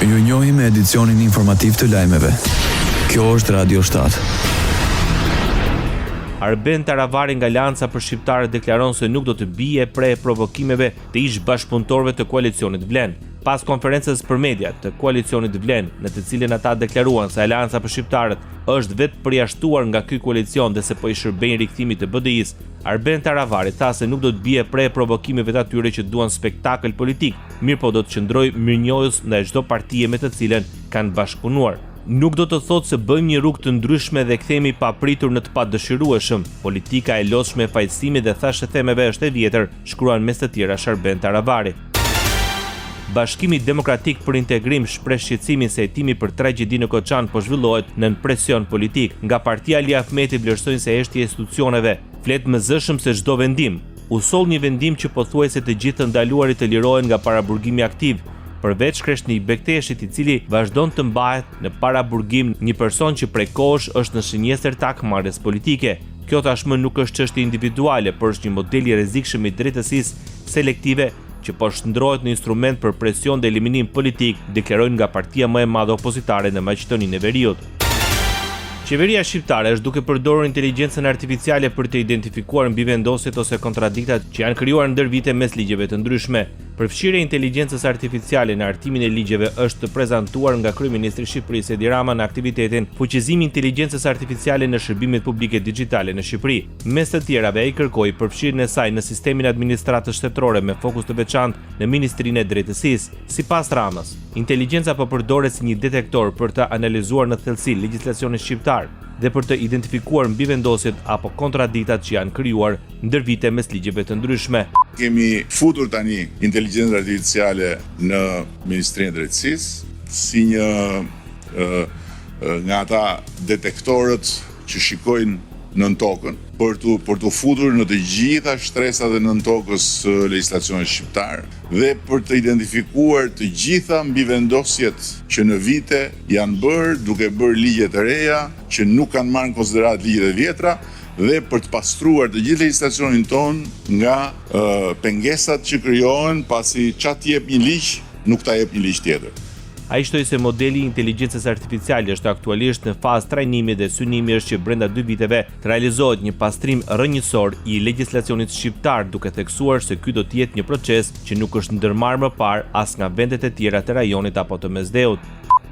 Ju njohim me edicionin informativ të lajmeve. Kjo është Radio 7. Arben Taravari nga Alianca për Shqiptarët deklaron se nuk do të bie pre provokimeve të ish bashkëpunëtorëve të koalicionit Vlen. Pas konferencës për media të koalicionit Vlen, në të cilën ata deklaruan se Alianca për Shqiptarët është vetë përjashtuar nga ky koalicion dhe se po i shërben rikthimit të BDI-s, Arben Taravari tha se nuk do të bie pre provokimeve të atyre që duan spektakël politik, mirë po do të qëndroj mirënjohës ndaj çdo partie me të cilën kanë bashkëpunuar. Nuk do të thotë se bëjmë një rrugë të ndryshme dhe kthehemi pa pritur në të padëshirueshëm. Politika e lodhshme e fajësimit dhe thashë themeve është e vjetër, shkruan mes të tjera Arben Taravari. Bashkimi Demokratik për Integrim shpreh shqetësimin se hetimi për tragjedi në Koçan po zhvillohet nën presion politik. Nga Partia Ali Ahmeti vlerësojnë se heshtja e institucioneve flet më zëshëm se çdo vendim. U soll një vendim që pothuajse të gjithë të ndaluarit të lirohen nga paraburgimi aktiv, përveç Kreshni Bekteshit, i cili vazhdon të mbahet në paraburgim, një person që prej kohësh është në shënjestër të akmarrjes politike. Kjo tashmë nuk është çështje individuale, por është një model i rrezikshëm i drejtësisë selektive që po shndrohet në instrument për presion dhe eliminim politik, deklarojnë nga partia më e madhe opozitare në Maqedoninë e Veriut. Qeveria shqiptare është duke përdorur inteligjencën artificiale për të identifikuar mbivendosjet ose kontradiktat që janë krijuar ndër vite mes ligjeve të ndryshme. Përfshirja e inteligjencës artificiale në hartimin e ligjeve është të prezantuar nga kryeministri i Shqipërisë Edi Rama në aktivitetin Fuqizimi i inteligjencës artificiale në shërbimet publike digjitale në Shqipëri. Mes të tjerave ai kërkoi përfshirjen e saj në sistemin administratës shtetërore me fokus të veçantë në Ministrinë e Drejtësisë. Sipas Ramës, inteligjenca po përdoret si një detektor për të analizuar në thellësi legjislacionin shqiptar dhe për të identifikuar mbivendosjet apo kontradiktat që janë krijuar ndër vite mes ligjeve të ndryshme. Kemi futur tani inteligjencën artificiale në Ministrinë e Drejtësisë si një nga ata detektorët që shikojnë nën tokën për të futur në të gjitha shtresat e nën tokës legjislacionit shqiptar dhe për të identifikuar të gjitha mbivendosjet që në vite janë bërë duke bërë ligje të reja që nuk kanë marrë në konsiderat ligjet e vjetra dhe për të pastruar të gjithë legjislacionin ton nga pengesat që krijohen pasi çat jep një ligj, nuk ta jep një ligj tjetër. Ai shtoi se modeli i inteligjencës artificiale është aktualisht në fazë trajnimi dhe synimi është që brenda 2 viteve të realizohet një pastrim rrënjësor i legjislacionit shqiptar, duke theksuar se ky do të jetë një proces që nuk është ndërmarrë më parë as nga vendet e tjera të rajonit apo të mesdheut.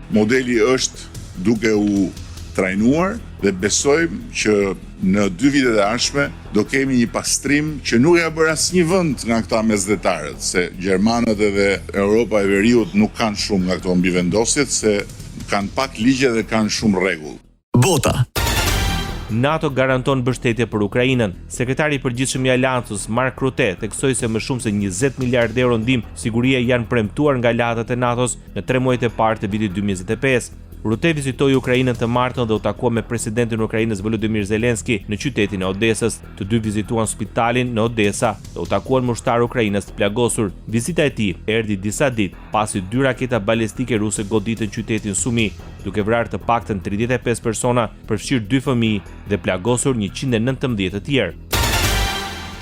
Modeli është duke u trajnuar dhe besojmë që në 2 vitet e ardhshme do kemi një pastrim që nuk ja bërë asnjë vend nga këta mesdhetarët, se gjermanët edhe Europa e Veriut nuk kanë shumë nga këto mbivendosjet, se kanë pak ligje dhe kanë shumë rregull. Bota. NATO garanton mbështetje për Ukrainën. Sekretari i përgjithshëm i Aleancës, Mark Rutte, theksoi se më shumë se 20 miliardë euro ndihmë sigurie janë premtuar nga aleatët e NATO-s në 3 muajt e parë të vitit 2025. Rutte vizitoi Ukrainën të martën dhe u takua me presidentin e Ukrainës Volodymyr Zelenski në qytetin e Odesës. Të dy vizituan spitalin në Odesa dhe u takuan mushtarë Ukrainës të plagosur. Vizita e tij erdhi disa ditë pasi 2 raketa balistike ruse goditën qytetin Sumi, duke vrarë të paktën 35 persona, përfshirë 2 fëmijë dhe plagosur 119 të tjerë.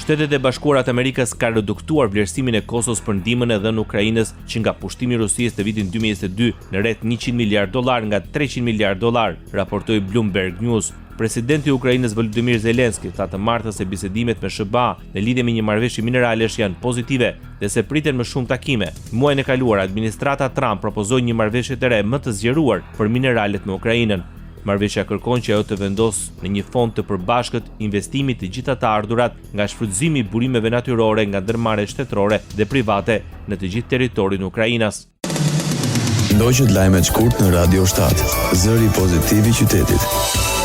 Shtetet e Bashkuara të Amerikës ka reduktuar vlerësimin e Kosovës për ndihmën e dhënë Ukrainës që nga pushtimi i Rusisë të vitit 2022 në rreth $100 miliardë nga $300 miliardë, raportoi Bloomberg News. Presidenti i Ukrainës Volodymyr Zelenski tha të martës se bisedimet me SBA në lidhje me një marrëveshje mineralesh janë pozitive dhe se priten më shumë takime. Muajin e kaluar, administrata Trump propozoi një marrëveshje të re më të zgjeruar për mineralet me Ukrainën. Marrëveshja kërkon që ajo të vendosë në një fond të përbashkët investimit të gjitha të ardhurat nga shfrytëzimi i burimeve natyrore nga ndërmarrjet shtetërore dhe private në të gjithë territorin e Ukrainës. Ndoqët lajmet shkurt në Radio 7, zëri pozitiv i qytetit.